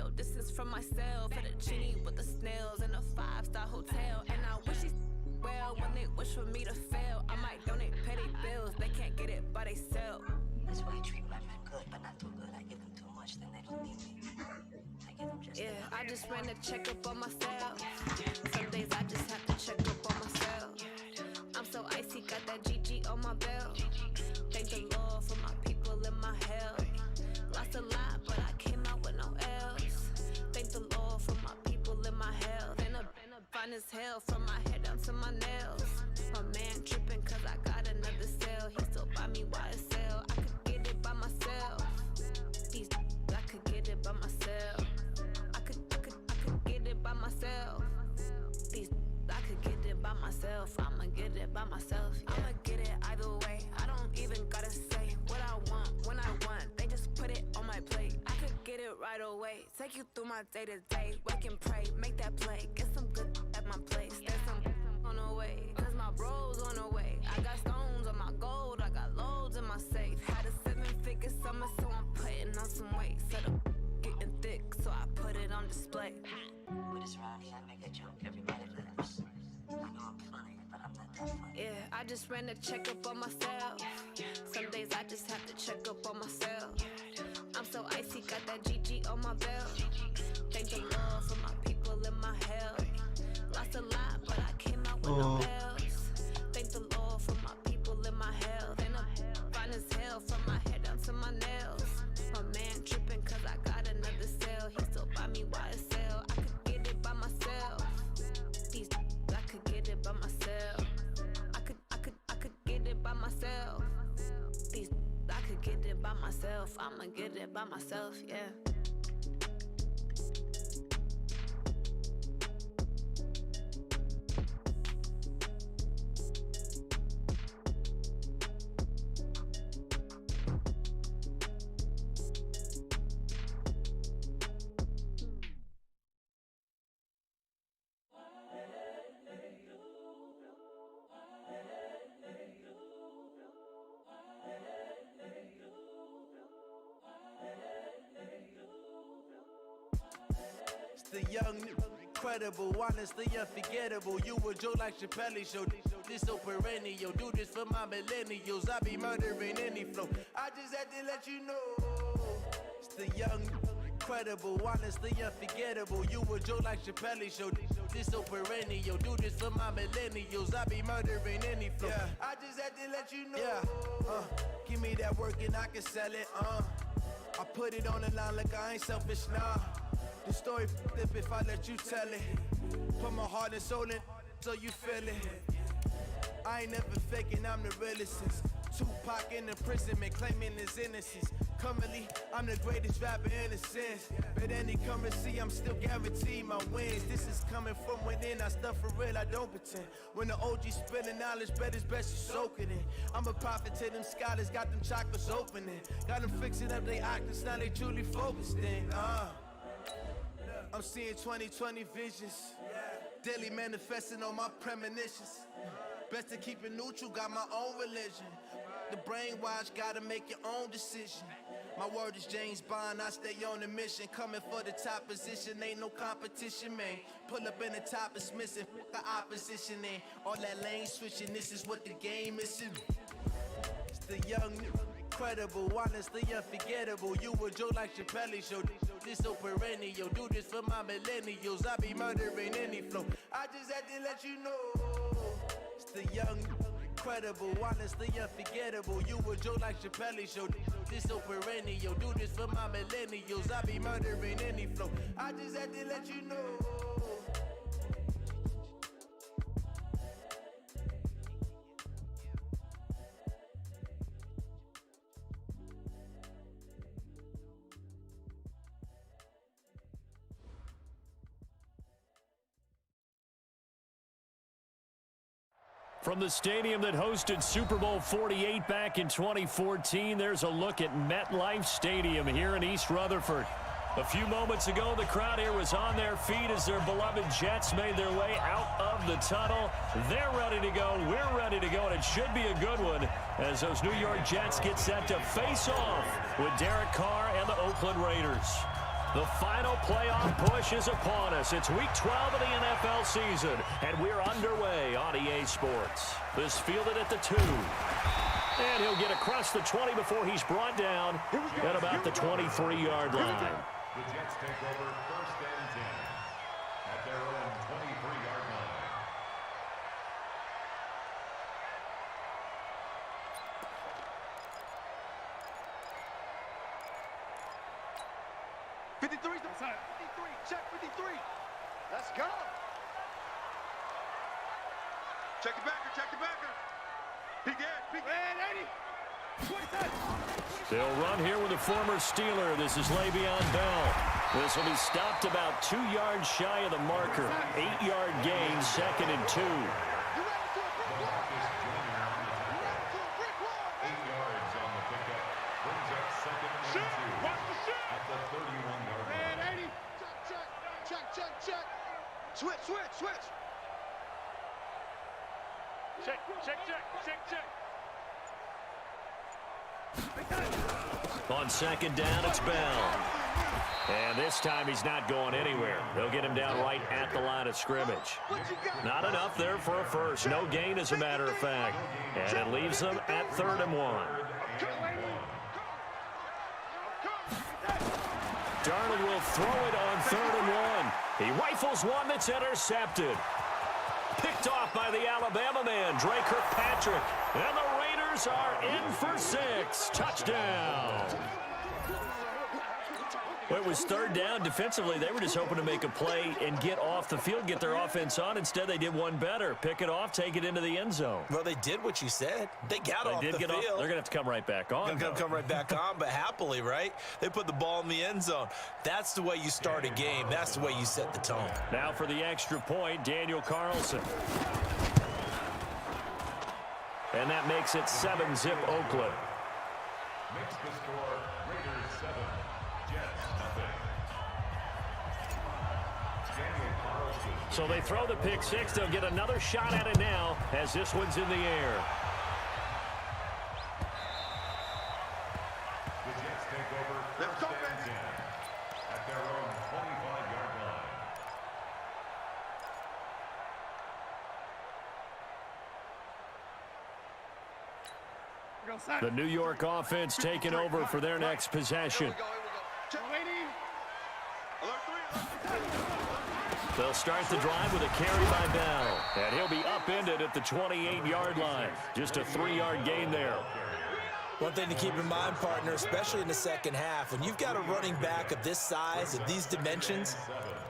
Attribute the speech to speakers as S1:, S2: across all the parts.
S1: no distance from myself. For the genie with the snails in a 5-star hotel. And I wish she well when they wish for me to fail. I might donate petty bills, they can't get it by themselves.
S2: That's why I treat my men good, but not too good. I give them too much, then they don't need me. I give them just enough.
S1: I just ran a checkup on myself. Some days I just have to check up on myself. I'm so icy, got that GG on my belt. Thank the Lord for my people in my hell. Lost a lot, but I came out with no L's. Thank the Lord for my people in my hell. Then I'm fine as hell from my head down to my nails. My man tripping cause I got another cell. He still buy me YSL. I could get it by myself. These I could get it by myself. I could get it by myself. These I could get it by myself. I'ma get it by myself. Yeah. I'ma get it either way. I don't even gotta say what I want when I want. They just put it on my plate. I could get it right away. Take you through my day to day. Wake and pray, make that play. Get some good at my place. There's some on the way. Cause my bro's on the way. I got stones on my gold. I got loads in my safe. Had a 7-figure summer, so I'm putting on some weight. Set up getting thick, so I put it on display.
S2: With this round here, I make a joke, everybody laughs. I know I'm funny, but I'm not that funny.
S1: Yeah, I just ran a checkup on myself. Some days I just have to check up on myself. I'm so icy, got that GG on my belt. Thank the Lord for my people in my hell. Lost a lot, but I came out with no L's. Thank the Lord for my people in my hell. Then I'm fine as hell from my head down to my nails. My man tripping cause I got another cell. He still buy me YSL. I could get it by myself. These I could get it by myself. I could get it by myself. These I could get it by myself. I'ma get it by myself, yeah.
S3: The young, incredible, honestly unforgettable. You a joke like Chappelle show. This so perennial. Do this for my millennials. I be murdering any flow. I just had to let you know. It's the young, incredible, honestly unforgettable. You a joke like Chappelle show. This so perennial. Do this for my millennials. I be murdering any flow. Yeah. I just had to let you know. Yeah. Give me that work and I can sell it. I put it on the line like I ain't selfish, nah. The story flip if I let you tell it. Put my heart and soul in so you feel it. I ain't never faking, I'm the realest since Tupac in imprisonment, claiming his innocence. Currently, I'm the greatest rapper in a sense. But any currency, I'm still guaranteed my wins. This is coming from within, I stuff for real, I don't pretend. When the OG spilling knowledge, bet it's best you soak it in. I'm a prophet to them scholars, got them chakras opening. Got them fixing up they octaves, now they truly focused in. I'm seeing 2020 visions, daily manifesting on my premonitions. Best to keep it neutral, got my own religion. The brainwash, gotta make your own decision. My word is James Bond, I stay on a mission. Coming for the top position, ain't no competition, man. Pull up in the top, it's missing, the opposition ain't. All that lane switching, this is what the game is. It's the young, incredible, honestly unforgettable. You a joke like Chappelle show. This so perennial. Do this for my millennials. I be murdering any flow. I just had to let you know. It's the young, incredible, honestly unforgettable. You a joke like Chappelle show. This so perennial. Do this for my millennials. I be murdering any flow. I just had to let you know.
S4: From the stadium that hosted Super Bowl 48 back in 2014, there's a look at MetLife Stadium here in East Rutherford. A few moments ago, the crowd here was on their feet as their beloved Jets made their way out of the tunnel. They're ready to go. We're ready to go, and it should be a good one as those New York Jets get set to face off with Derek Carr and the Oakland Raiders. The final playoff push is upon us. It's week 12 of the NFL season, and we're underway on EA Sports. This fielded at the 2. And he'll get across the 20 before he's brought down at about the 23-yard line.
S5: The Jets take over 1st and 10 at their own 23-yard line.
S6: Check 53. Let's go. Check the backer, check the backer. Peek in. 80.
S4: They'll run here with a former Steeler. This is Le'Veon Bell. This will be stopped about 2 yards shy of the marker. 8-yard gain, 2nd and 2.
S6: Switch. Check.
S4: On 2nd down, it's Bell. And this time he's not going anywhere. They'll get him down right at the line of scrimmage. Not enough there for a first. No gain, as a matter of fact. And it leaves them at 3rd and 1. Darnold will throw it on 3rd and 1. He rifles one that's intercepted. Picked off by the Alabama man, Dre Kirkpatrick. And the Raiders are in for 6. Touchdown. Well, it was 3rd down. Defensively, they were just hoping to make a play and get off the field, get their offense on. Instead, they did one better. Pick it off, take it into the end zone.
S7: Well, they did what you said. They got off the field.
S4: They're going to have to come right back on.
S7: They're going to come right back on, but happily, right? They put the ball in the end zone. That's the way you start a game. That's the way you set the tone.
S4: Now for the extra point, Daniel Carlson. And that makes it 7-zip Oakland.
S5: Makes the score Raiders 7, Jets nothing. Daniel Carlson.
S4: So they throw the pick 6. They'll get another shot at it now as this one's in the air.
S5: The Jets take over 1st and 10 at their own 25-yard line.
S4: The New York offense taking over for their next possession. They'll start the drive with a carry by Bell. And he'll be upended at the 28-yard line. Just a 3-yard gain there.
S7: One thing to keep in mind, partner, especially in the second half, when you've got a running back of this size, of these dimensions,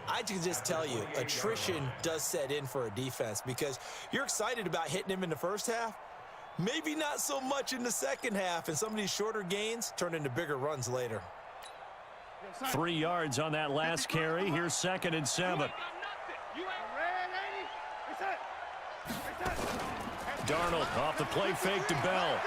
S7: I can just tell you, attrition does set in for a defense because you're excited about hitting him in the first half. Maybe not so much in the second half, and some of these shorter gains turn into bigger runs later.
S4: 3 yards on that last carry. Here's 2nd and 7. Darnold off the play fake to Bell.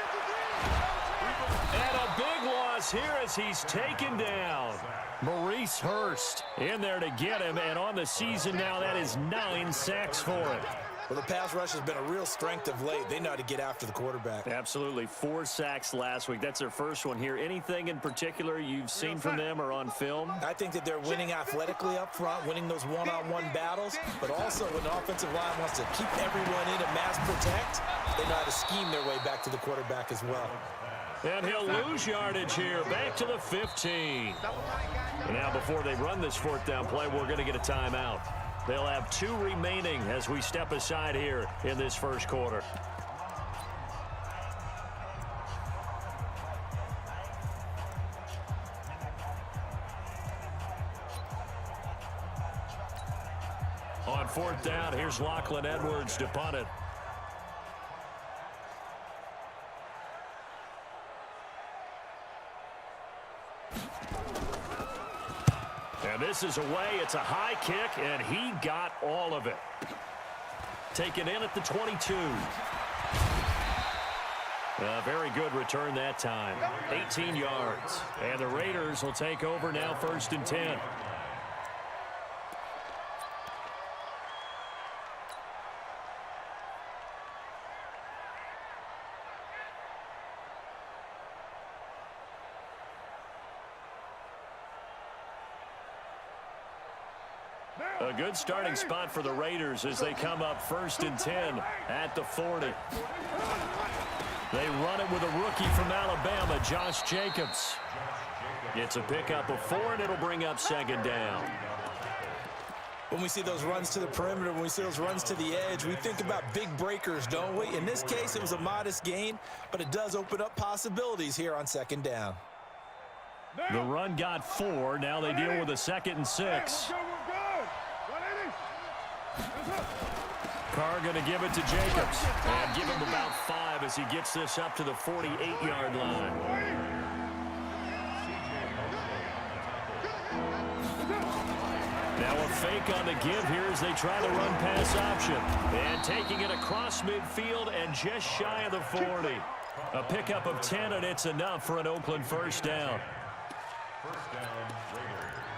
S4: And a big loss here as he's taken down. Maurice Hurst in there to get him, and on the season now, that is 9 sacks for him.
S7: Well, the pass rush has been a real strength of late. They know how to get after the quarterback.
S4: Absolutely. 4 sacks last week. That's their first one here. Anything in particular you've seen from them or on film?
S7: I think that they're winning athletically up front, winning those one-on-one battles, but also when the offensive line wants to keep everyone in and mass protect, they know how to scheme their way back to the quarterback as well.
S4: And he'll lose yardage here, back to the 15. And now before they run this 4th down play, we're going to get a timeout. They'll have 2 remaining as we step aside here in this first quarter. On 4th down, here's Lachlan Edwards to punt it. And this is away. It's a high kick, and he got all of it. Taken in at the 22. A very good return that time. 18 yards. And the Raiders will take over now 1st and 10. A good starting spot for the Raiders as they come up 1st and 10 at the 40. They run it with a rookie from Alabama, Josh Jacobs. It's a pickup of 4, and it'll bring up 2nd down.
S7: When we see those runs to the perimeter, when we see those runs to the edge, we think about big breakers, don't we? In this case, it was a modest gain, but it does open up possibilities here on 2nd down.
S4: The run got 4. Now they deal with a 2nd and 6. Carr going to give it to Jacobs and give him about 5 as he gets this up to the 48-yard line. Now a fake on the give here as they try the run-pass option. And taking it across midfield and just shy of the 40. A pickup of 10, and it's enough for an Oakland 1st down.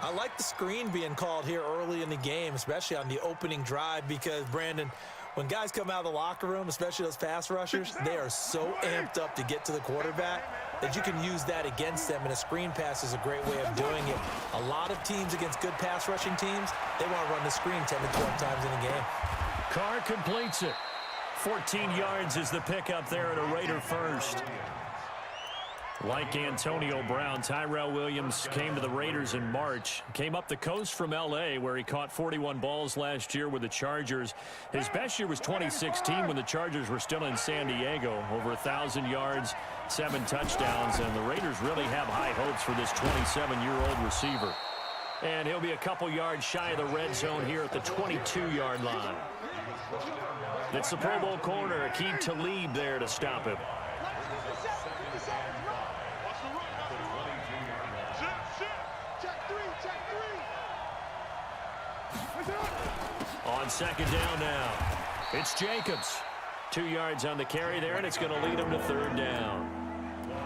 S7: I like the screen being called here early in the game, especially on the opening drive, because, Brandon, when guys come out of the locker room, especially those pass rushers, they are so amped up to get to the quarterback that you can use that against them, and a screen pass is a great way of doing it. A lot of teams against good pass rushing teams, they want to run the screen 10 to 12 times in a game.
S4: Carr completes it. 14 yards is the pickup there at a Raider 1st. Like Antonio Brown, Tyrell Williams came to the Raiders in March. Came up the coast from L.A., where he caught 41 balls last year with the Chargers. His best year was 2016 when the Chargers were still in San Diego. Over 1,000 yards, 7 touchdowns, and the Raiders really have high hopes for this 27-year-old receiver. And he'll be a couple yards shy of the red zone here at the 22-yard line. It's the Pro Bowl corner, Aqib Talib there to stop him. On 2nd down now, it's Jacobs. 2 yards on the carry there, and it's going to lead him to 3rd down.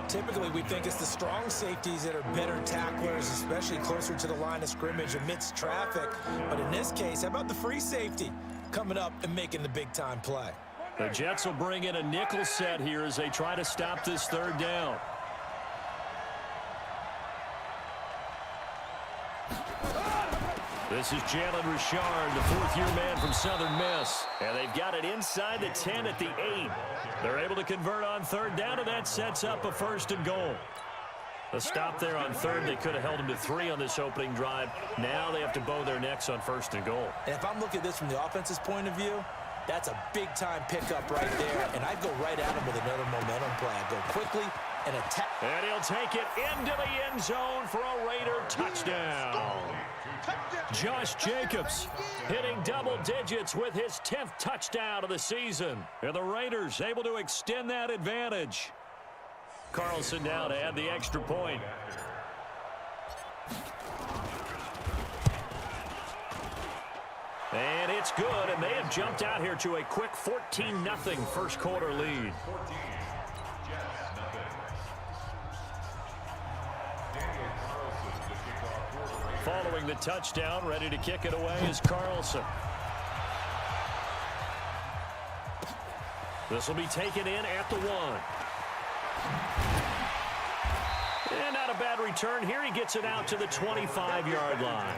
S7: Typically, we think it's the strong safeties that are better tacklers, especially closer to the line of scrimmage amidst traffic. But in this case, how about the free safety coming up and making the big-time play?
S4: The Jets will bring in a nickel set here as they try to stop this 3rd down. This is Jalen Richard, the 4th-year man from Southern Miss. And they've got it inside the 10 at the 8. They're able to convert on 3rd down, and that sets up a 1st and goal. A stop there on 3rd. They could have held him to 3 on this opening drive. Now they have to bow their necks on 1st and goal.
S7: And if I'm looking at this from the offense's point of view, that's a big-time pickup right there. And I'd go right at him with another momentum play. I'd go quickly and attack.
S4: And he'll take it into the end zone for a Raider touchdown. Josh Jacobs hitting double digits with his 10th touchdown of the season. And the Raiders able to extend that advantage. Carlson now to add the extra point. And it's good, and they have jumped out here to a quick 14-0 first quarter lead. Following the touchdown, ready to kick it away is Carlson. This will be taken in at the 1. And not a bad return here. He gets it out to the 25-yard line.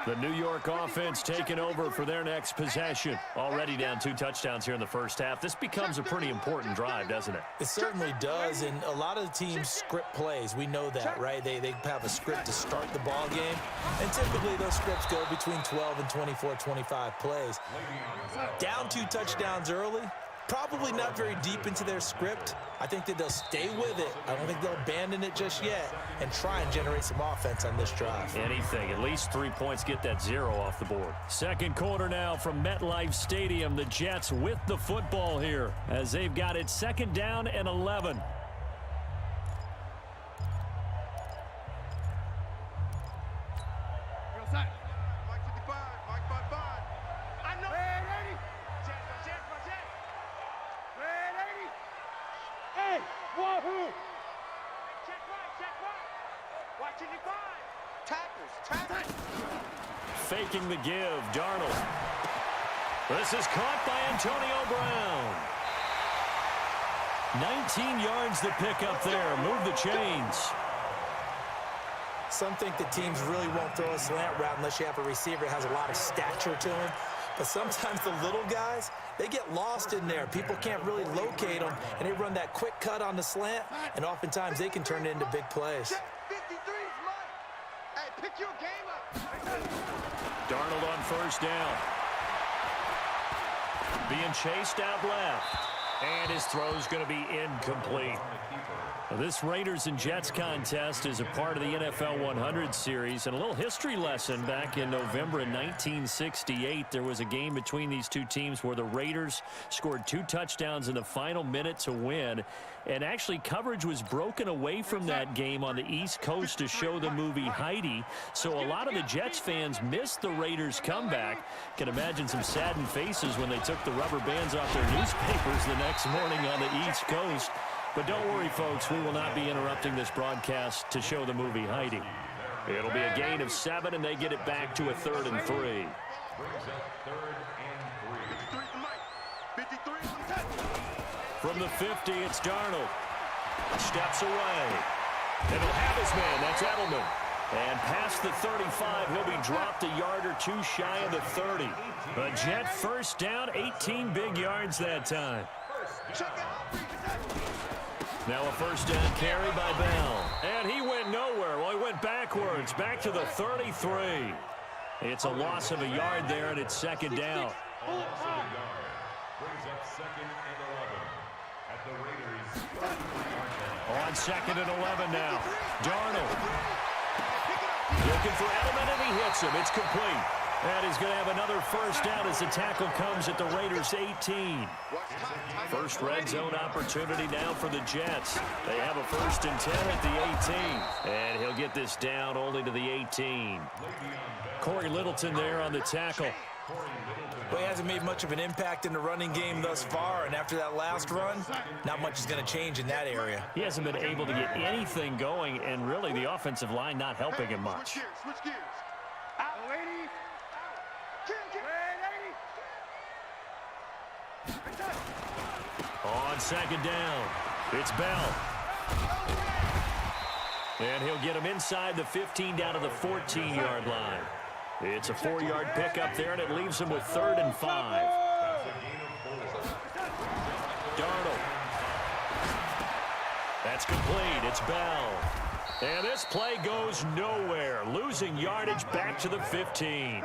S4: The New York offense taking over for their next possession. Already down 2 touchdowns here in the first half. This becomes a pretty important drive, doesn't it?
S7: It certainly does, and a lot of the teams script plays. We know that, right? They have a script to start the ball game, and typically those scripts go between 12 and 24, 25 plays. Down 2 touchdowns early, probably not very deep into their script. I think that they'll stay with it. I don't think they'll abandon it just yet and try and generate some offense on this drive.
S4: Anything. At least 3 points, get that 0 off the board. Second quarter now from MetLife Stadium. The Jets with the football here as they've got it 2nd down and 11. Faking the give, Darnold. This is caught by Antonio Brown. 19 yards to pick up there. Move the chains.
S7: Some think that teams really won't throw a slant route unless you have a receiver that has a lot of stature to him. But sometimes the little guys, they get lost in there. People can't really locate them, and they run that quick cut on the slant, and oftentimes they can turn it into big plays.
S6: 53's mine. Hey, pick your game up.
S4: Darnold on first down. Being chased out left. And his throw's going to be incomplete. Now, this Raiders and Jets contest is a part of the NFL 100 series. And a little history lesson: back in November of 1968, there was a game between these two teams where the Raiders scored 2 touchdowns in the final minute to win. And actually, coverage was broken away from that game on the East Coast to show the movie Heidi. So a lot of the Jets fans missed the Raiders' comeback. Can imagine some saddened faces when they took the rubber bands off their newspapers the next morning on the East Coast. But don't worry, folks, we will not be interrupting this broadcast to show the movie Heidi. It'll be a gain of 7, and they get it back to a 3rd and 3.
S5: Brings up 3rd and 3.
S6: 53 from 10.
S4: From the 50, it's Darnold. Steps away. And he'll have his man. That's Edelman. And past the 35, he'll be dropped a yard or 2 shy of the 30. A Jet first down, 18 big yards that time. Now a first down carry by Bell. And he went nowhere. Well, he went backwards, back to the 33. It's a loss of a yard there, and it's 2nd down.
S5: Brings up 2nd and 11 at the Raiders.
S4: On 2nd and 11 now. Darnold looking for Edelman, and he hits him. It's complete. And he's going to have another first down as the tackle comes at the Raiders' 18. First red zone opportunity now for the Jets. They have a 1st and 10 at the 18. And he'll get this down only to the 18. Corey Littleton there on the tackle.
S7: Well, he hasn't made much of an impact in the running game thus far, and after that last run, not much is going to change in that area.
S4: He hasn't been able to get anything going, and really the offensive line not helping him much.
S6: Switch gears. Out. 80.
S4: On 2nd down, it's Bell. And he'll get him inside the 15 down to the 14-yard line. It's a 4-yard pickup there, and it leaves him with 3rd and 5. Darnold. That's complete. It's Bell. And this play goes nowhere. Losing yardage back to the 15.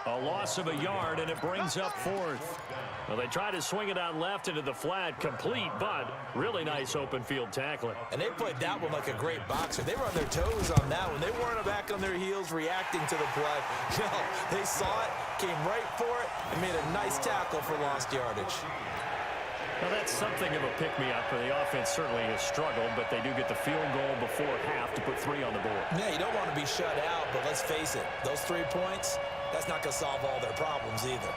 S4: A loss of a yard, and it brings up 4th. Well, they try to swing it out left into the flat, complete, but really nice open field tackling.
S7: And they played that one like a great boxer. They were on their toes on that one. They weren't back on their heels reacting to the play. No, they saw it, came right for it, and made a nice tackle for lost yardage.
S4: Well, that's something of a pick-me-up. The offense certainly has struggled, but they do get the field goal before half to put 3 on the board.
S7: Yeah, you don't want to be shut out, but let's face it, those 3 points, that's not going to solve all their problems either.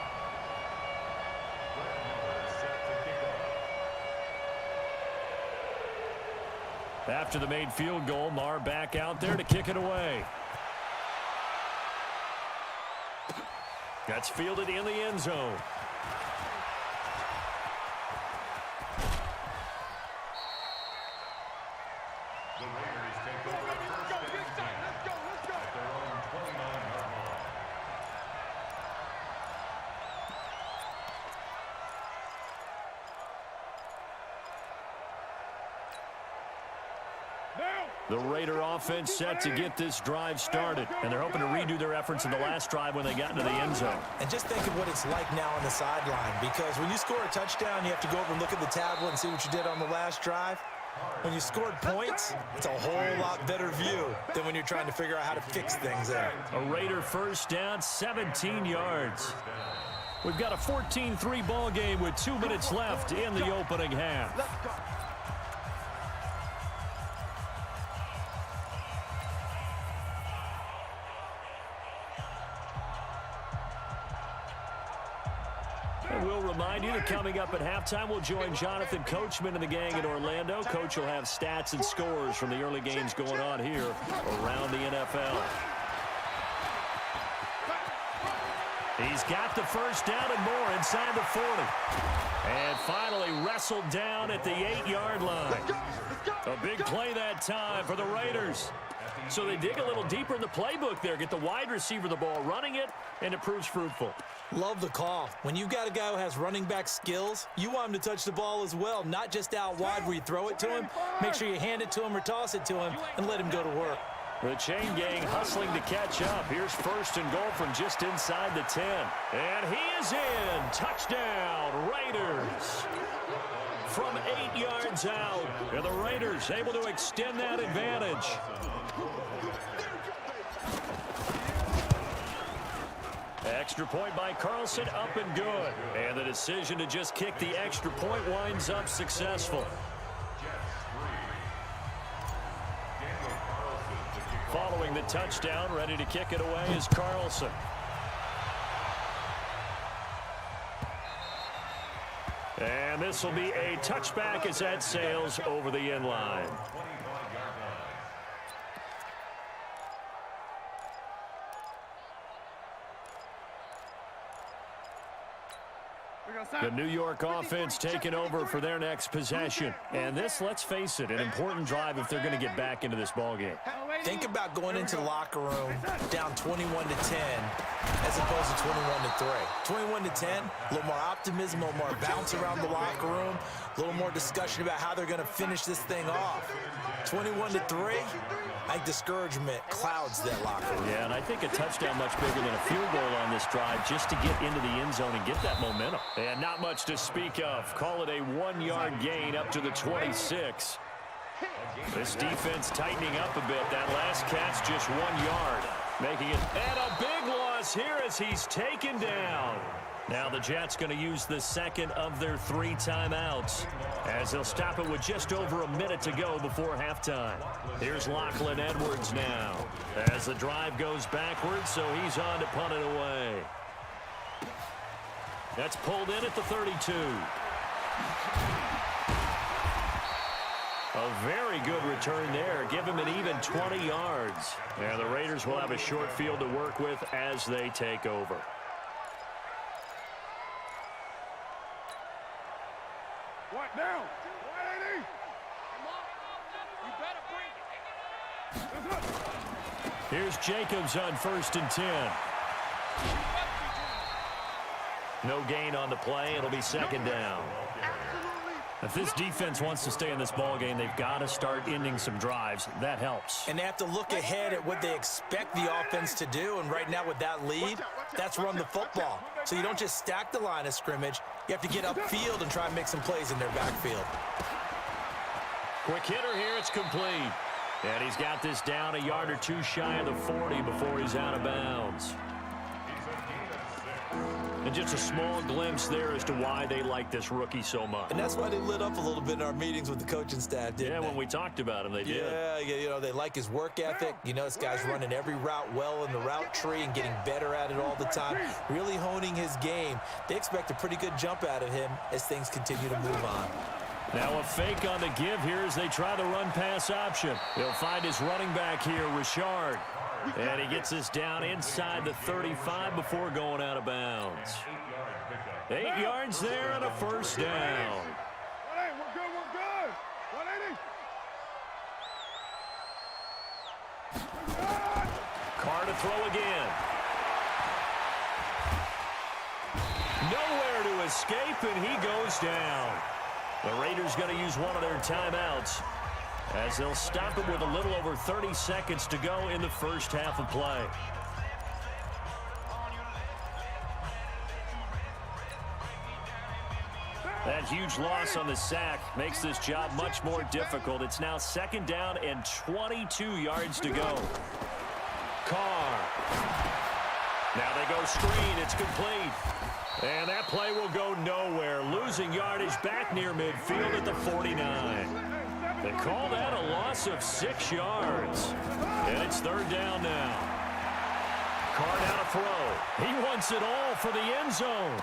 S4: After the made field goal, Marr back out there to kick it away. That's fielded in the end zone.
S5: The Raiders take over 1st and 10 at their own 29-yard line.
S4: The Raider offense set to get this drive started, and they're hoping to redo their efforts in the last drive when they got into the end zone.
S7: And just think of what it's like now on the sideline, because when you score a touchdown, you have to go over and look at the tablet and see what you did on the last drive. When you scored points, it's a whole lot better view than when you're trying to figure out how to fix things there.
S4: A Raider first down, 17 yards. We've got a 14-3 ball game with 2 minutes left in the opening half. And we'll remind you that coming up at halftime, we'll join Jonathan Coachman and the gang in Orlando. Coach will have stats and scores from the early games going on here around the NFL. He's got the first down and more inside the 40. And finally wrestled down at the 8-yard line. A big play that time for the Raiders. So they dig a little deeper in the playbook there, get the wide receiver the ball, running it, and it proves fruitful.
S7: Love the call. When you've got a guy who has running back skills, you want him to touch the ball as well, not just out wide where you throw it to him. Make sure you hand it to him or toss it to him and let him go to work.
S4: The chain gang hustling to catch up. Here's 1st and goal from just inside the 10. And he is in. Touchdown, Raiders. From 8 yards out. And the Raiders able to extend that advantage. Extra point by Carlson, up and good. And the decision to just kick the extra point winds up successful. Following the touchdown, ready to kick it away is Carlson. And this will be a touchback as that sails over the end line. The New York offense taking over for their next possession. And this, let's face it, an important drive if they're going to get back into this ballgame.
S7: Think about going into the locker room down 21-10 as opposed to 21-3. 21-10, a little more optimism, a little more bounce around the locker room, a little more discussion about how they're going to finish this thing off. 21-3, I think discouragement clouds that locker room.
S4: Yeah, and I think a touchdown much bigger than a field goal on this drive just to get into the end zone and get that momentum. And not much to speak of. Call it a 1-yard gain up to the 26. This defense tightening up a bit. That last catch just 1 yard. Making it, and a big loss here as he's taken down. Now the Jets going to use the second of their 3 timeouts as they'll stop it with just over a minute to go before halftime. Here's Lachlan Edwards now as the drive goes backwards, so he's on to punt it away. That's pulled in at the 32. A very good return there. Give him an even 20 yards. And the Raiders will have a short field to work with as they take over.
S6: What down? 180.
S4: Here's Jacobs on 1st and 10. No gain on the play. It'll be 2nd down. If this defense wants to stay in this ballgame, they've got to start ending some drives. That helps.
S7: And they have to look ahead at what they expect the offense to do. And right now with that lead, that's run the football. So you don't just stack the line of scrimmage. You have to get upfield and try and make some plays in their backfield.
S4: Quick hitter here. It's complete. And he's got this down a yard or two shy of the 40 before he's out of bounds. And just a small glimpse there as to why they like this rookie so much.
S7: And that's why they lit up a little bit in our meetings with the coaching staff, didn't they?
S4: Yeah, when we talked about him, they did.
S7: Yeah, you know, they like his work ethic. You know, this guy's running every route well in the route tree and getting better at it all the time, really honing his game. They expect a pretty good jump out of him as things continue to move on.
S4: Now a fake on the give here as they try the run-pass option. He'll find his running back here, Richard. And he gets this down inside the 35 before going out of bounds. 8 yards there and a 1st down.
S6: Hey, we're good, we're good. 180.
S4: Carr to throw again. Nowhere to escape, and he goes down. The Raiders going to use one of their timeouts as they'll stop it with a little over 30 seconds to go in the first half of play. That huge loss on the sack makes this job much more difficult. It's now 2nd down and 22 yards to go. Carr. Now they go screen. It's complete. And that play will go nowhere. Losing yardage back near midfield at the 49. They call that a loss of 6 yards. And it's 3rd down now. Carr now to throw. He wants it all for the end zone.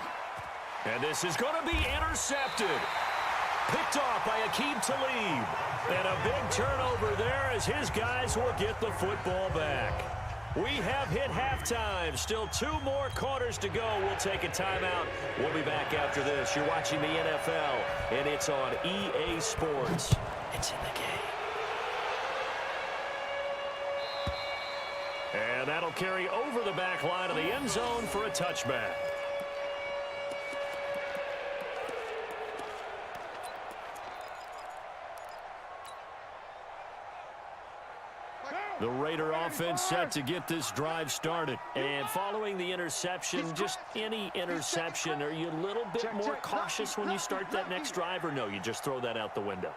S4: And this is going to be intercepted. Picked off by Aqib Talib. And a big turnover there as his guys will get the football back. We have hit halftime. Still 2 more quarters to go. We'll take a timeout. We'll be back after this. You're watching the NFL, and it's on EA Sports. It's in the game. they'll carry over the back line of the end zone for a touchback. The Raider offense set to get this drive started. And following the interception, just any interception, are you a little bit more cautious when you start that next drive, or no, you just throw that out the window?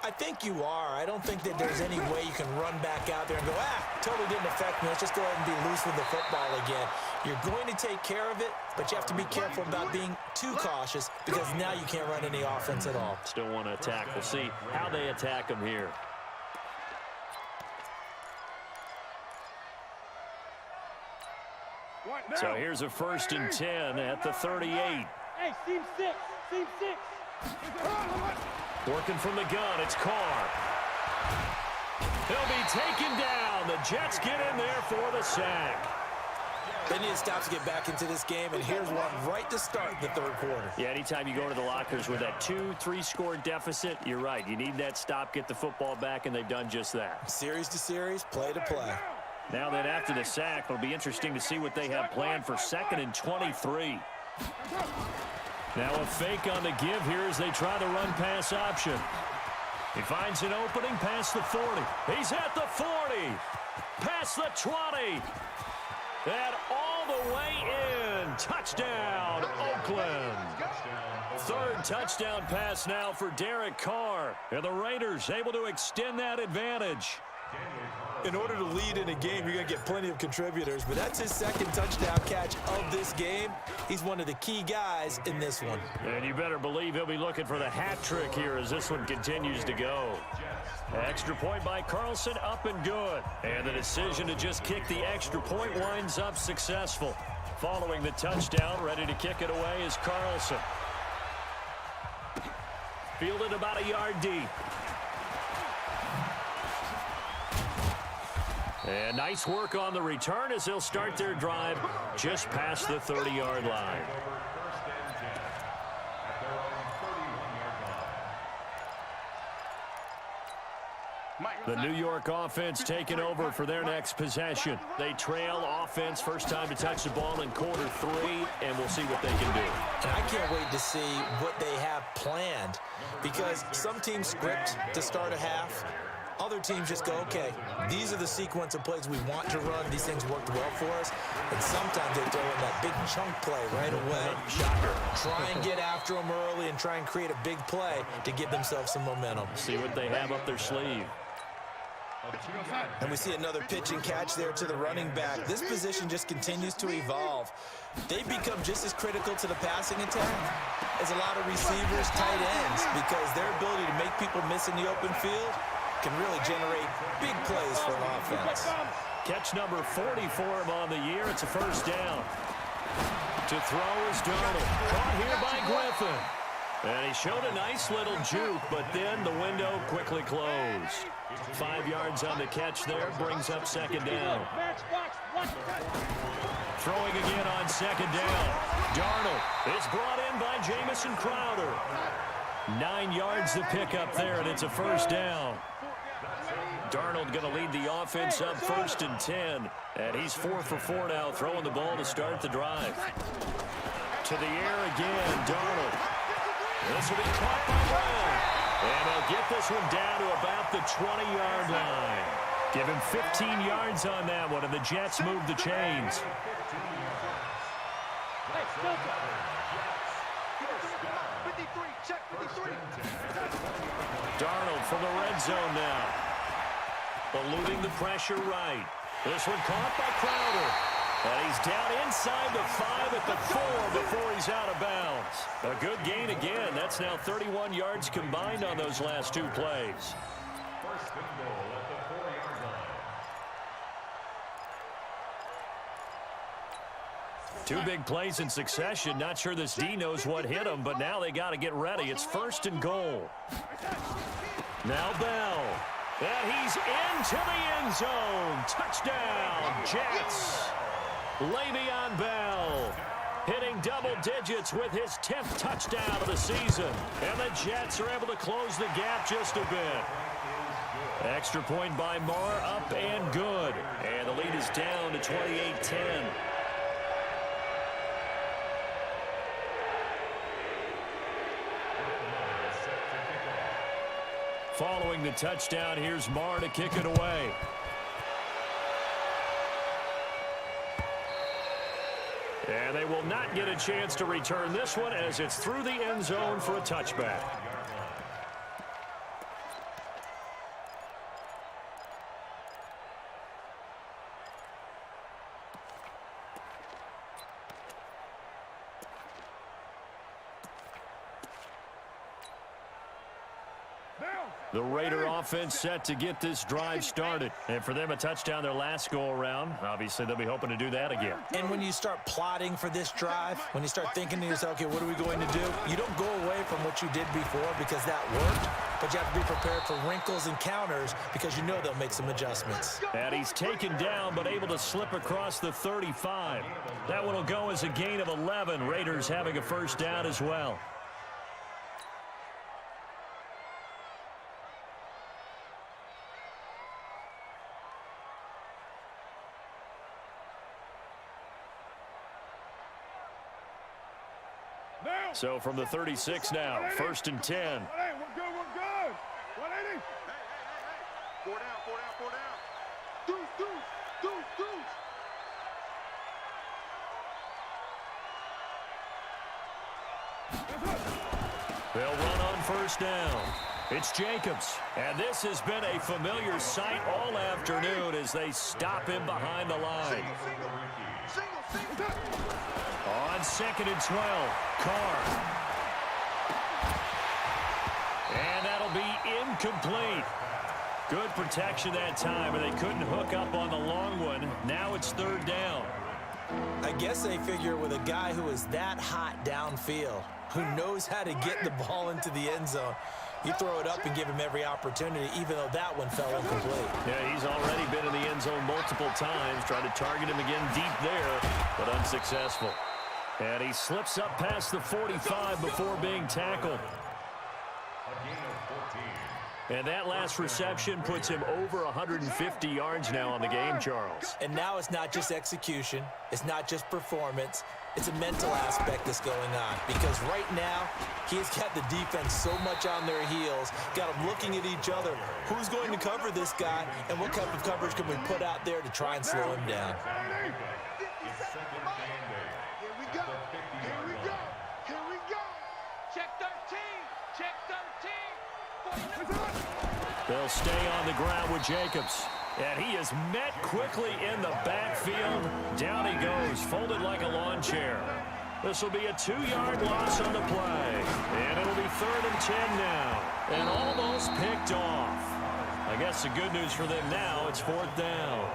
S7: I think you are. I don't think that there's any way you can run back out there and go, totally didn't affect me. Let's just go ahead and be loose with the football again. You're going to take care of it, but you have to be careful about being too cautious because now you can't run any offense at all.
S4: Still want to attack. We'll see how they attack them here. So here's a 1st and 10 at the 38.
S8: Hey, seam six.
S4: Working from the gun, it's Carr. He'll be taken down. The Jets get in there for the sack.
S7: They need to stop to get back into this game, and here's one right to start the third quarter.
S4: Yeah, anytime you go to the lockers with that 2-3 score deficit, you're right. You need that stop, get the football back, and they've done just that.
S7: Series to series, play to play.
S4: Now then, after the sack, it'll be interesting to see what they have planned for 2nd and 23. Now a fake on the give here as they try the run-pass option. He finds an opening past the 40. He's at the 40. Past the 20. And all the way in. Touchdown, Oakland. 3rd touchdown pass now for Derek Carr. And the Raiders able to extend that advantage.
S7: In order to lead in a game, you're going to get plenty of contributors, but that's his 2nd touchdown catch of this game. He's one of the key guys in this one.
S4: And you better believe he'll be looking for the hat trick here as this one continues to go. Extra point by Carlson, up and good. And the decision to just kick the extra point winds up successful. Following the touchdown, ready to kick it away is Carlson. Fielded about a yard deep. And nice work on the return as they'll start their drive just past the 30-yard line. The New York offense taking over for their next possession. They trail offense, first time to touch the ball in quarter 3, and we'll see what they can do.
S7: And I can't wait to see what they have planned because some teams script to start a half. Other teams just go, okay, these are the sequence of plays we want to run. These things worked well for us. And sometimes they throw in that big chunk play right away.
S4: Shocker.
S7: Try and get after them early and try and create a big play to give themselves some momentum.
S4: See what they have up their sleeve.
S7: And we see another pitch and catch there to the running back. This position just continues to evolve. They've become just as critical to the passing attack as a lot of receivers, tight ends, because their ability to make people miss in the open field can really generate big plays for an offense.
S4: Catch number 40 for him on the year. It's a 1st down. To throw is Darnold. Caught here by Griffin. And he showed a nice little juke, but then the window quickly closed. 5 yards on the catch there, brings up 2nd down. Throwing again on 2nd down. Darnold is brought in by Jamison Crowder. 9 yards to pick up there, and it's a 1st down. Darnold going to lead the offense up 1st and 10. And he's 4 for 4 now, throwing the ball to start the drive. To the air again, Darnold. This will be caught by Brown. And they'll get this one down to about the 20-yard line. Give him 15 yards on that one, and the Jets move the chains. Darnold from the red zone now. Eluding the pressure right. This one caught by Crowder. And he's down inside the 5 at the 4 before he's out of bounds. A good gain again. That's now 31 yards combined on those last 2 plays.
S5: 1st and goal at the 4-yard line.
S4: 2 big plays in succession. Not sure this D knows what hit him, but now they got to get ready. It's 1st and goal. Now Bell. And he's into the end zone. Touchdown, Jets. Le'Veon Bell hitting double digits with his 10th touchdown of the season. And the Jets are able to close the gap just a bit. Extra point by Marr, up and good. And the lead is down to 28-10. Following the touchdown, here's Marr to kick it away. And they will not get a chance to return this one as it's through the end zone for a touchback. The Raider offense set to get this drive started. And for them, a touchdown their last go-around. Obviously, they'll be hoping to do that again.
S7: And when you start plotting for this drive, when you start thinking to yourself, okay, what are we going to do? You don't go away from what you did before because that worked, but you have to be prepared for wrinkles and counters because you know they'll make some adjustments.
S4: And he's taken down, but able to slip across the 35. That one will go as a gain of 11. Raiders having a first down as well. So from the 36 now, 1st and 10.
S6: We're good, we're good. 180. Hey. 4 down. Deuce.
S4: They'll run on first down. It's Jacobs. And this has been a familiar sight all afternoon as they stop him behind the line.
S6: Single.
S4: On 2nd and 12, Carr. And that'll be incomplete. Good protection that time, and they couldn't hook up on the long one. Now it's 3rd down.
S7: I guess they figure with a guy who is that hot downfield, who knows how to get the ball into the end zone, you throw it up and give him every opportunity, even though that one fell incomplete.
S4: Yeah, he's already been in the end zone multiple times. Tried to target him again deep there, but unsuccessful. And he slips up past the 45 before being tackled. And that last reception puts him over 150 yards now on the game, Charles.
S7: And now it's not just execution. It's not just performance. It's a mental aspect that's going on. Because right now, he's got the defense so much on their heels, got them looking at each other. Who's going to cover this guy, and what type of coverage can we put out there to try and slow him down?
S6: Here we go. Check 13.
S4: They'll stay on the ground with Jacobs. And he is met quickly in the backfield. Down he goes, folded like a lawn chair. This will be a 2-yard loss on the play. And it'll be 3rd and 10 now. And almost picked off. I guess the good news for them now, it's 4th down.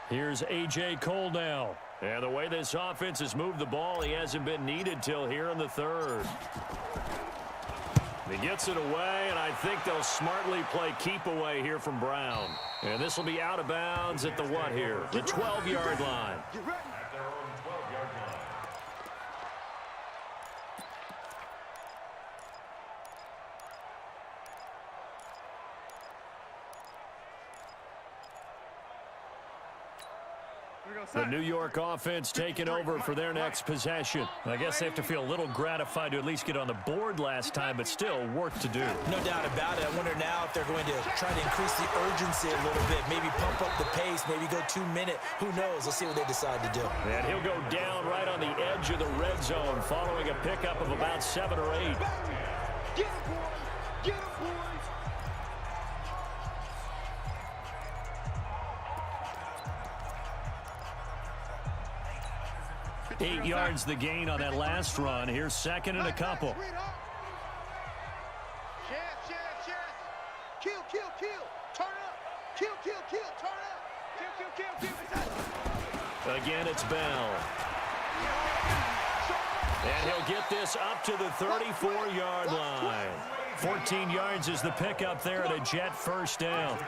S4: Here's A.J. Cole now. And the way this offense has moved the ball, he hasn't been needed till here in the 3rd. He gets it away, and I think they'll smartly play keep away here from Brown. And this will be out of bounds at the what here? The 12-yard line.
S6: Get ready.
S5: At their own 12-yard line.
S4: The New York offense taking over for their next possession. I guess they have to feel a little gratified to at least get on the board last time, but still work to do.
S7: No doubt about it. I wonder now if they're going to try to increase the urgency a little bit, maybe pump up the pace, maybe go 2-minute. Who knows? Let's see what they decide to do.
S4: And he'll go down right on the edge of the red zone following a pickup of about 7 or 8.
S6: Get him, boys. Get him, boys.
S4: 8 yards the gain on that last run. Here's 2nd and a couple.
S6: Chance. Kill. Turn up. Kill. Turn up. Kill.
S4: Again, it's Bell. And he'll get this up to the 34-yard line. 14 yards is the pickup there at a Jet first down.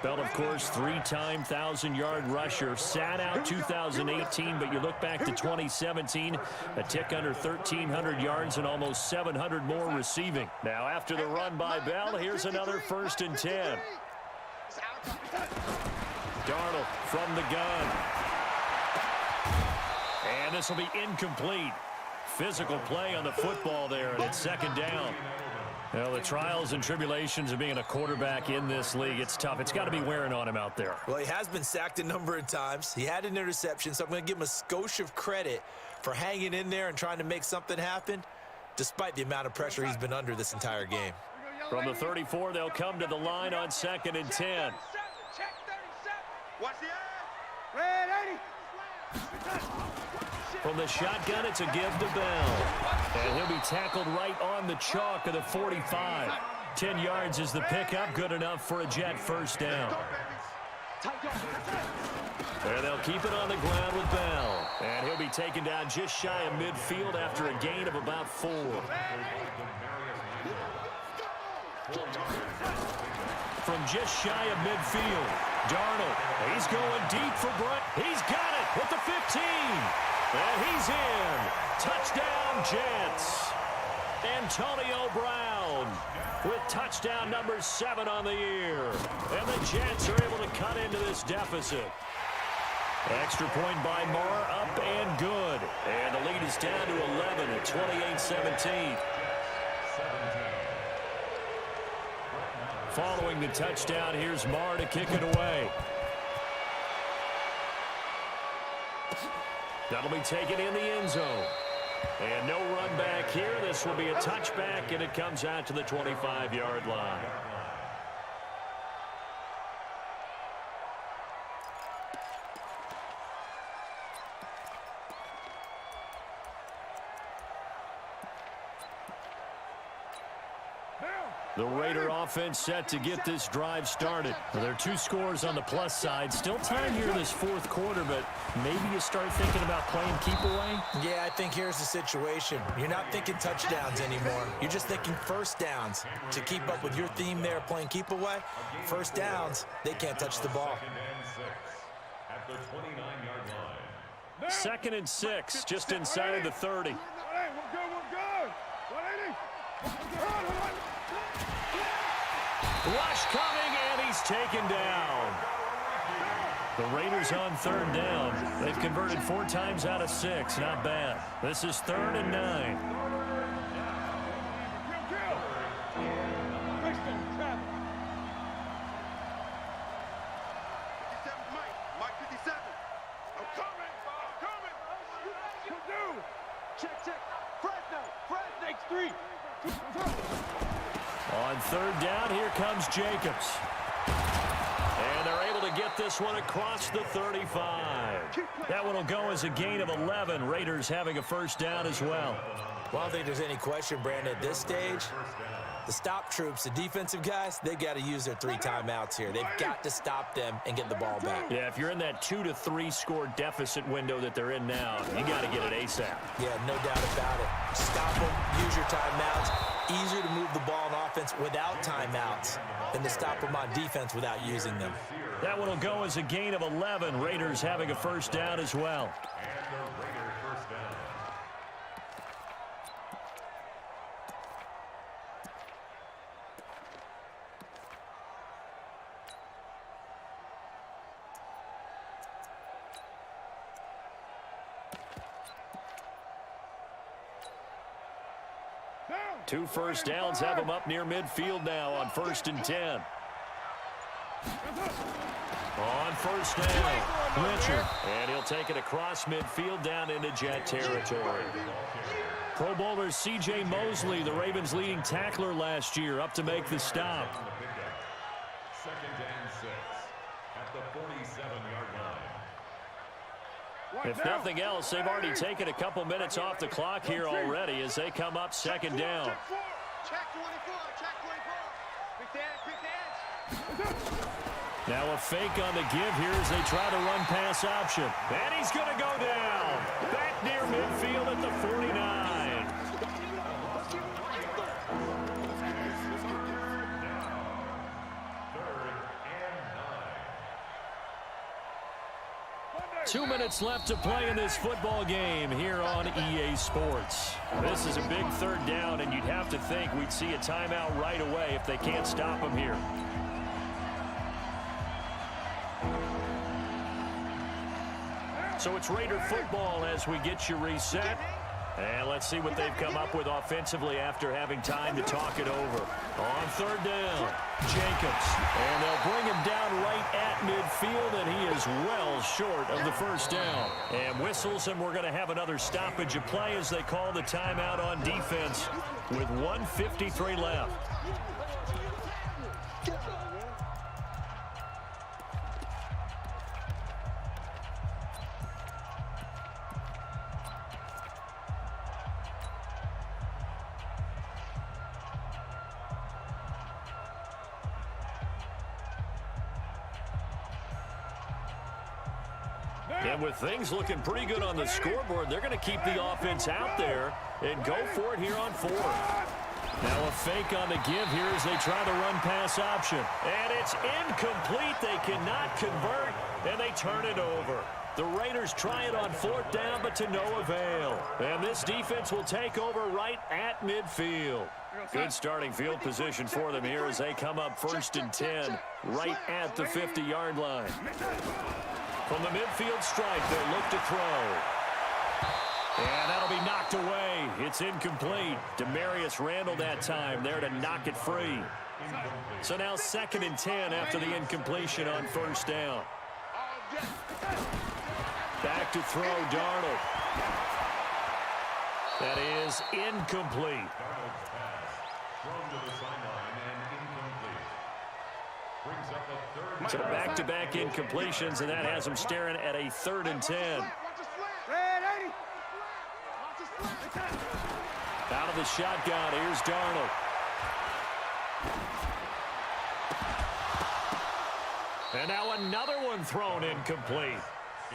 S4: Bell, of course, three-time 1,000-yard rusher. Sat out 2018, but you look back to 2017, a tick under 1,300 yards and almost 700 more receiving. Now, after the run by Bell, here's another 1st and 10. Darnold from the gun. And this will be incomplete. Physical play on the football there, and it's 2nd down. Well, the trials and tribulations of being a quarterback in this league, it's tough. It's got to be wearing on him out there.
S7: Well, he has been sacked a number of times. He had an interception, so I'm going to give him a skosh of credit for hanging in there and trying to make something happen, despite the amount of pressure he's been under this entire game.
S4: From the 34, they'll come to the line on 2nd and 10.
S6: Watch the eye. Red 80.
S4: From the shotgun, it's a give to Bell. And he'll be tackled right on the chalk of the 45. 10 yards is the pickup, good enough for a Jet 1st down. And they'll keep it on the ground with Bell. And he'll be taken down just shy of midfield after a gain of about 4. From just shy of midfield, Darnold, he's going deep for Bryant. He's got it at the 15. And he's in. Touchdown, Jets. Antonio Brown with touchdown number 7 on the year. And the Jets are able to cut into this deficit. Extra point by Marr, up and good. And the lead is down to 11 at 28-17. Following the touchdown, here's Marr to kick it away. That'll be taken in the end zone. And no run back here. This will be a touchback, and it comes out to the 25-yard line. The Raider offense set to get this drive started. Well, there are 2 scores on the plus side. Still time here in this 4th quarter, but maybe you start thinking about playing keep away?
S7: Yeah, I think here's the situation. You're not thinking touchdowns anymore. You're just thinking 1st downs. To keep up with your theme there, playing keep away, 1st downs, they can't touch the ball.
S5: At the 29-yard line.
S4: 2nd and 6, just inside of the 30.
S6: We're good. 180.
S4: Rush coming, and he's taken down. The Raiders on 3rd down. They've converted 4 times out of 6. Not bad. This is 3rd and 9.
S6: Mike 57. I'm coming. Check. Fresno. X3.
S4: On 3rd down, here comes Jacobs. And they're able to get this one across the 35. That one will go as a gain of 11. Raiders having a 1st down as well.
S7: Well, I don't think there's any question, Brandon, at this stage. The stop troops, the defensive guys, they've got to use their 3 timeouts here. They've got to stop them and get the ball back.
S4: Yeah, if you're in that 2 to 3 score deficit window that they're in now, you got to get it ASAP.
S7: Yeah, no doubt about it. Stop them, use your timeouts. Easier to move the ball on offense without timeouts than to stop them on defense without using them.
S4: That one will go as a gain of 11. Raiders having a 1st down as well.
S5: And the Raiders 1st down.
S4: Two 1st downs have them up near midfield now on 1st and 10. On 1st down, Richard. And he'll take it across midfield down into Jet territory. Pro Bowler C.J. Mosley, the Ravens' leading tackler last year, up to make the stop.
S5: 2nd and 6 at the 47-yard line.
S4: If nothing else, they've already taken a couple minutes off the clock here already as they come up 2nd down.
S6: Check 24. Pick the edge.
S4: Now a fake on the give here as they try to run pass option. And he's going to go down. Back near midfield at the 49. 2 minutes left to play in this football game here on EA Sports. This is a big third down, and you'd have to think we'd see a timeout right away if they can't stop them here. So it's Raider football as we get you reset. And let's see what they've come up with offensively after having time to talk it over. On third down, Jacobs. And they'll bring him down right at midfield, and he is well short of the first down. And whistles, and we're going to have another stoppage of play as they call the timeout on defense with 1:53 left. And with things looking pretty good on the scoreboard, they're going to keep the offense out there and go for it here on fourth. Now a fake on the give here as they try the run-pass option. And it's incomplete. They cannot convert, and they turn it over. The Raiders try it on fourth down, but to no avail. And this defense will take over right at midfield. Good starting field position for them here as they come up 1st and 10 right at the 50-yard line. From the midfield stripe, they'll look to throw. And that'll be knocked away. It's incomplete. Demarius Randall that time there to knock it free. So now 2nd and 10 after the incompletion on first down. Back to throw, Darnold. That is incomplete.
S5: Thrown to the sideline and incomplete. Brings up a third.
S4: So back-to-back incompletions, and that has them staring at a 3rd and 10. Out of the shotgun, here's Darnold. And now another one thrown incomplete.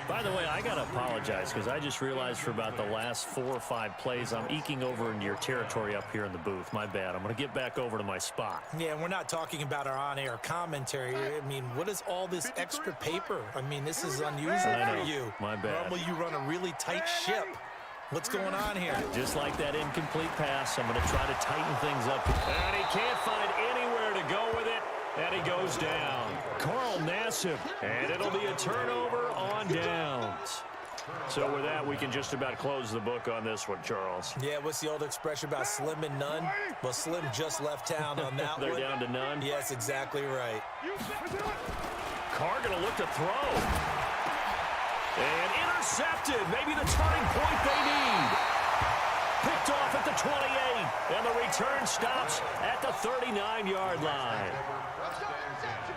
S4: By the way, I got to apologize because I just realized for about the last 4 or 5 plays, I'm eking over into your territory up here in the booth. My bad. I'm going to get back over to my spot.
S7: Yeah, we're not talking about our on-air commentary. I mean, what is all this extra paper? I mean, this is unusual for you.
S4: My bad.
S7: Normally you run a really tight ship. What's going on here?
S4: Just like that incomplete pass, I'm going to try to tighten things up. And he can't find anywhere to go with it. And he goes down. Carl Nassib. And it'll be a turnover on downs. So with that, we can just about close the book on this one, Charles.
S7: Yeah, what's the old expression about slim and none? Well, Slim just left town on that
S4: They're
S7: one.
S4: down to none?
S7: Yes, exactly right.
S4: Carr going to look to throw. And intercepted. Maybe the turning point they need. Picked off at the 28. And the return stops at the 39-yard line.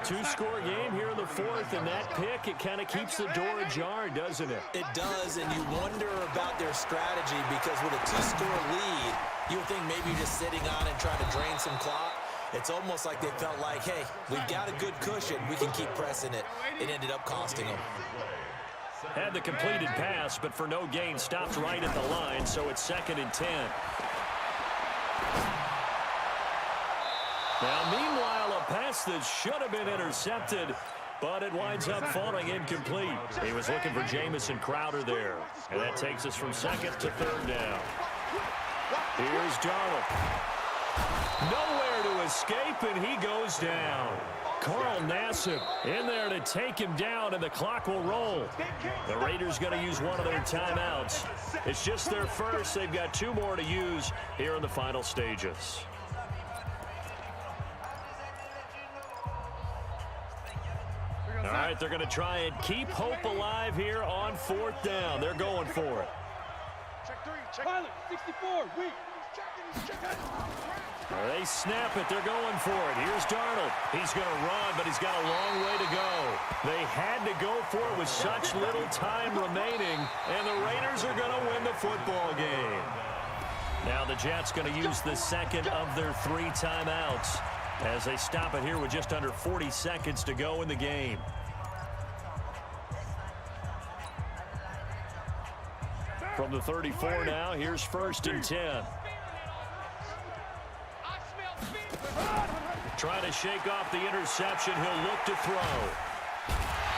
S4: 2-score game here in the 4th, and that pick, it kind of keeps the door ajar, doesn't it?
S7: It does, and you wonder about their strategy because with a 2-score lead, you would think maybe you're just sitting on and trying to drain some clock. It's almost like they felt like, hey, we've got a good cushion. We can keep pressing it. It ended up costing them.
S4: Had the completed pass, but for no gain, stopped right at the line, so it's 2nd and 10. Now, meanwhile, a pass that should have been intercepted, but it winds up falling incomplete. He was looking for Jamison Crowder there, and that takes us from 2nd to 3rd down. Here's Darnold. Nowhere to escape, and he goes down. Carl Nassib in there to take him down, and the clock will roll. The Raiders going to use one of their timeouts. It's just their first. They've got 2 more to use here in the final stages. All right, they're going to try and keep hope alive here on 4th down. They're going for it.
S6: Pilot, 64, weak.
S4: They snap it. They're going for it. Here's Darnold. He's going to run, but he's got a long way to go. They had to go for it with such little time remaining, and the Raiders are going to win the football game. Now the Jets going to use the 2nd of their 3 timeouts as they stop it here with just under 40 seconds to go in the game. From the 34 now, here's 1st and 10. Trying to shake off the interception. He'll look to throw.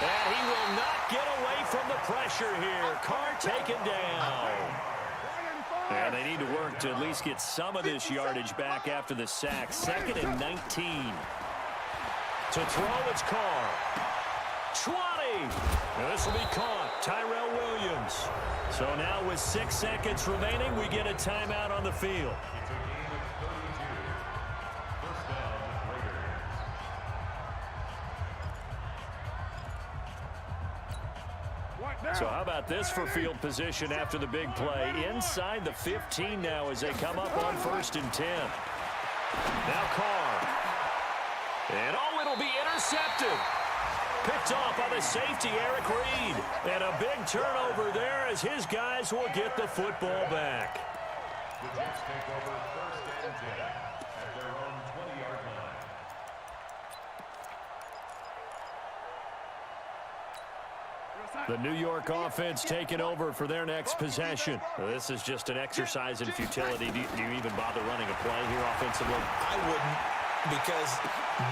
S4: And he will not get away from the pressure here. Carr taken down. And they need to work to at least get some of this yardage back after the sack. 2nd and 19. To throw, it's Carr. 20. And this will be caught. Tyrell Williams. So now with 6 seconds remaining, we get a timeout on the field.
S5: It's a game of 32. First down, Raiders.
S4: So how about this for field position after the big play? Inside the 15 now as they come up on 1st and 10. Now Carr. And it'll be intercepted. Picked off by the safety, Eric Reed. And a big turnover there as his guys will get the football back.
S5: The Jets take over 1st and 10 at their own 20-yard line.
S4: The New York offense taking over for their next possession. This is just an exercise in futility. Do you even bother running a play here offensively?
S7: I wouldn't, because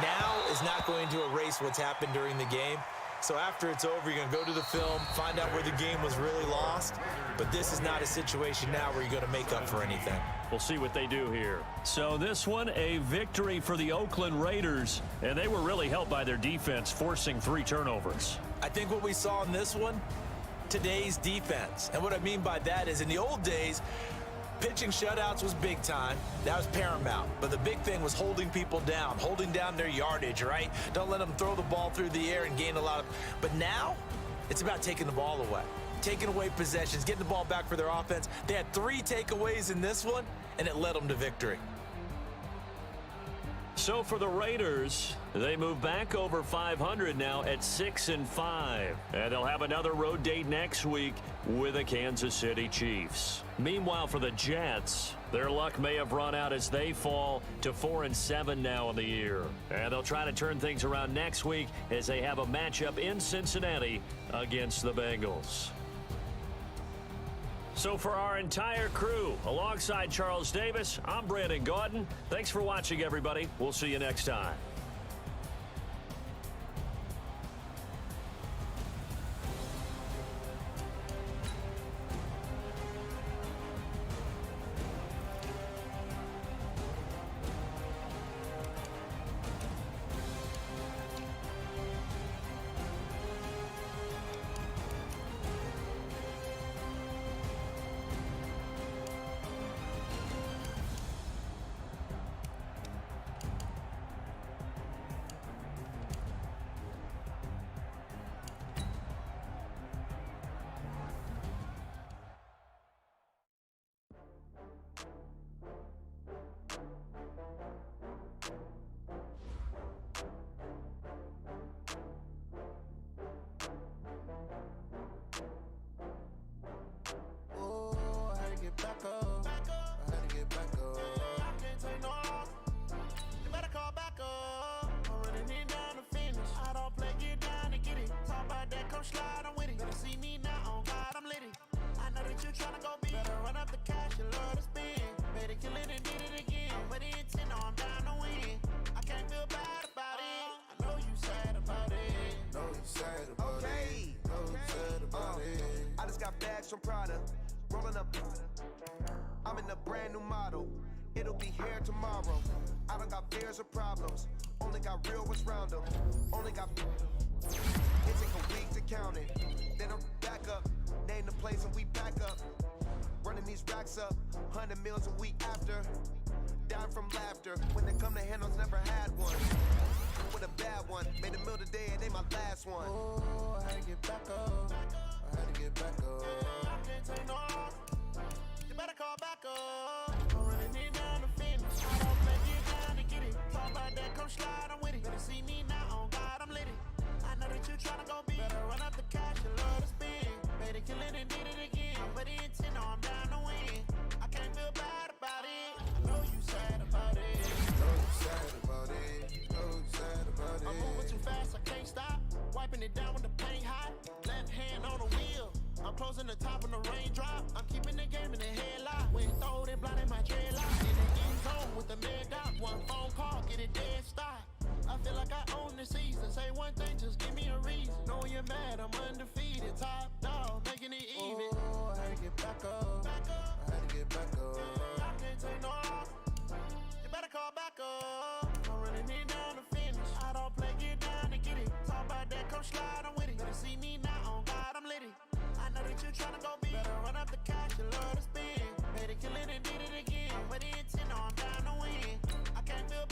S7: now is not going to erase what's happened during the game. So after it's over, you're going to go to the film, find out where the game was really lost. But this is not a situation now where you're going to make up for anything.
S4: We'll see what they do here. So this one, a victory for the Oakland Raiders. And they were really helped by their defense, forcing 3 turnovers.
S7: I think what we saw in this one, today's defense. And what I mean by that is in the old days, pitching shutouts was big time. That was paramount. But the big thing was holding people down, holding down their yardage, right? Don't let them throw the ball through the air and gain a lot of... But now, it's about taking the ball away. Taking away possessions, getting the ball back for their offense. They had 3 takeaways in this one, and it led them to victory.
S4: So for the Raiders, they move back over 500 now at 6-5. And they'll have another road date next week with the Kansas City Chiefs. Meanwhile, for the Jets, their luck may have run out as they fall to 4-7 now in the year. And they'll try to turn things around next week as they have a matchup in Cincinnati against the Bengals. So for our entire crew, alongside Charles Davis, I'm Brandon Gaudin. Thanks for watching, everybody. We'll see you next time.
S3: Slide, I'm with it. Better see me now, on God, I'm litty. I know that you tryna go big. Better run up the cash, you love to spend. Better kill it and did it again. Put it in 10, no, I'm down to win. I can't feel bad about it. I know you sad about it. Know you sad about it. Know you sad about it. I just got bags from Prada. Rolling up. I'm in a brand new model. It'll be here tomorrow. I don't got fears or problems. Only got real ones round them. Only got... It take a week to count it. Then I'm back up. Name the place and we back up. Running these racks up. 100 meals a week after. Down from laughter. When they come to handles, never had one. With a bad one. Made a meal today and they my last one. Oh, I had to get back up. I had to get back up. I can't take no loss. You better call back up. I'm running it down the finish. I don't play, get down and get it. Talk about that, come slide, I'm with it. Better see me now, on God, I'm litty. I know that you tryna go big. Better run up the cash, you love to spend. Made it, kill it, and did it again. Put it in 10, no, I'm down to win. I can't feel bad about it. I know you sad about it. Know you sad about it. Know you sad about it. I'm moving too fast, I can't stop. Wiping it down with the paint hot. Left hand on the wheel. I'm closing the top when the raindrop. I'm keeping the game in the headlock. When throwed it, blinding my dreadlock. In the end zone with the mad dot. One phone call, get it dead stop.
S8: I feel like I own the season. Say one thing, just give me a reason. Know when you're mad, I'm undefeated. Top dog, making it even.
S3: Oh, I had to get back up. I had to get back up.
S8: I can't take no loss. You better call back up. I'm running it down to finish. I don't play, get down to get it. Talk about that, come slide, I'm with it. Better see me now, on God, I'm litty. I know that you tryna go big. Better run up the cash, you love to spend. Better kill it and did it again. But the intent, no, I'm down to win. I can't feel